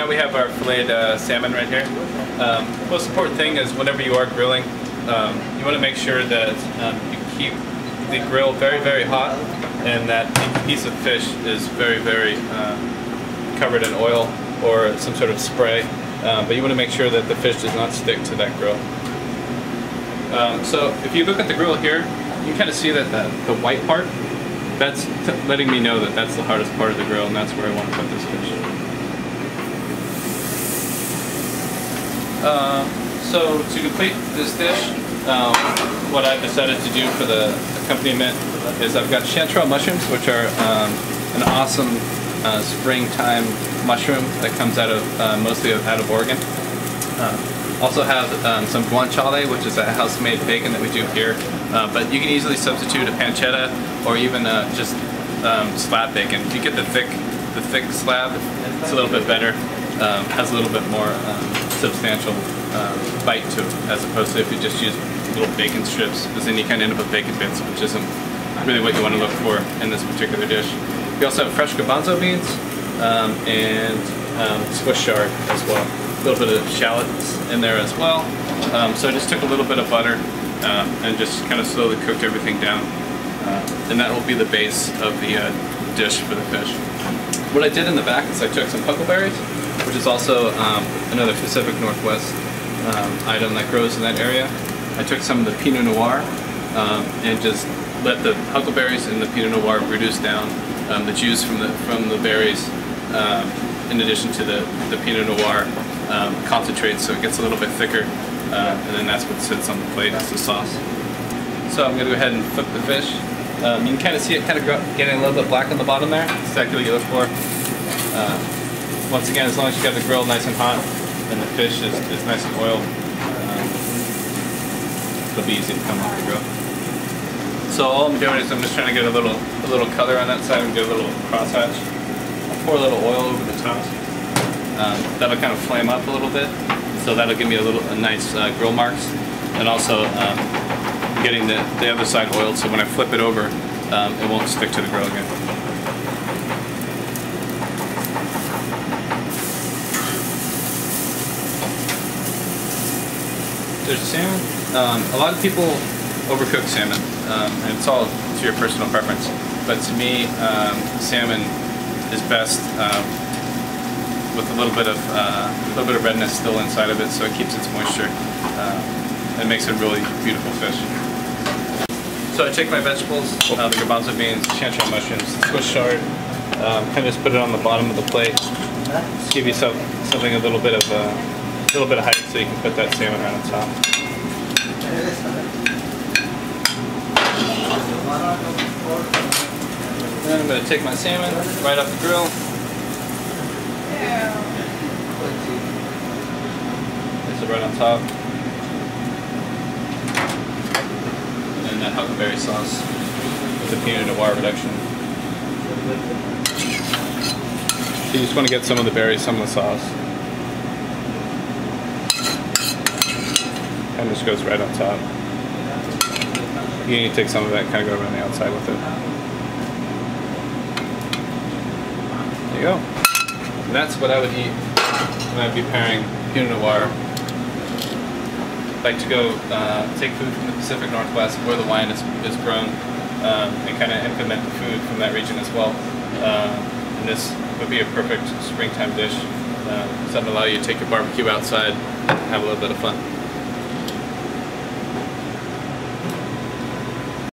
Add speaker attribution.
Speaker 1: now we have our filleted salmon right here. Most important thing is whenever you are grilling, you want to make sure that you keep the grill very, very hot, and that each piece of fish is very, very covered in oil or some sort of spray. But you want to make sure that the fish does not stick to that grill. So if you look at the grill here, you can kind of see that the white part, that's letting me know that that's the hardest part of the grill, and that's where I want to put this fish. So to complete this dish, what I've decided to do for the accompaniment is I've got chanterelle mushrooms, which are an awesome springtime mushroom that comes out of mostly out of Oregon. Also have some guanciale, which is a house-made bacon that we do here, but you can easily substitute a pancetta or even just slab bacon. If you get the thick slab, it's a little bit better. Has a little bit more substantial bite to it, as opposed to if you just use little bacon strips, because then you kind of end up with bacon bits, which isn't really what you want to look for in this particular dish. We also have fresh garbanzo beans and Swiss chard as well. A little bit of shallots in there as well. So I just took a little bit of butter and just kind of slowly cooked everything down. And that will be the base of the dish for the fish. What I did in the back is I took some huckleberries, which is also another Pacific Northwest item that grows in that area. I took some of the Pinot Noir and just let the huckleberries and the Pinot Noir reduce down the juice from the berries, in addition to the Pinot Noir concentrate, so it gets a little bit thicker, and then that's what sits on the plate as the sauce. So I'm going to go ahead and flip the fish. You can kind of see it kind of getting a little bit black on the bottom there. That's exactly what you look for. Once again, as long as you got the grill nice and hot and the fish is nice and oiled, it'll be easy to come off the grill. So all I'm doing is I'm just trying to get a little color on that side and get a little crosshatch. I'll pour a little oil over the top. That'll kind of flame up a little bit, so that'll give me a nice grill marks, and also getting the other side oiled, so when I flip it over, it won't stick to the grill again. There's salmon. A lot of people overcook salmon, and it's all to your personal preference. But to me, salmon is best with a little bit of redness still inside of it, so it keeps its moisture and makes a really beautiful fish. So I take my vegetables, the garbanzo beans, chanterelle mushrooms, Swiss chard, kind of just put it on the bottom of the plate. Just give yourself something a little bit of height, so you can put that salmon right on top. Then I'm going to take my salmon right off the grill. Place it right on top. And that huckleberry sauce with the Pinot Noir reduction. So you just want to get some of the berries, some of the sauce. And just goes right on top. You need to take some of that and kind of go around the outside with it. There you go. And that's what I would eat when I'd be pairing Pinot Noir. I like to go take food from the Pacific Northwest where the wine is grown and kind of implement the food from that region as well. And this would be a perfect springtime dish. Something to allow you to take your barbecue outside and have a little bit of fun.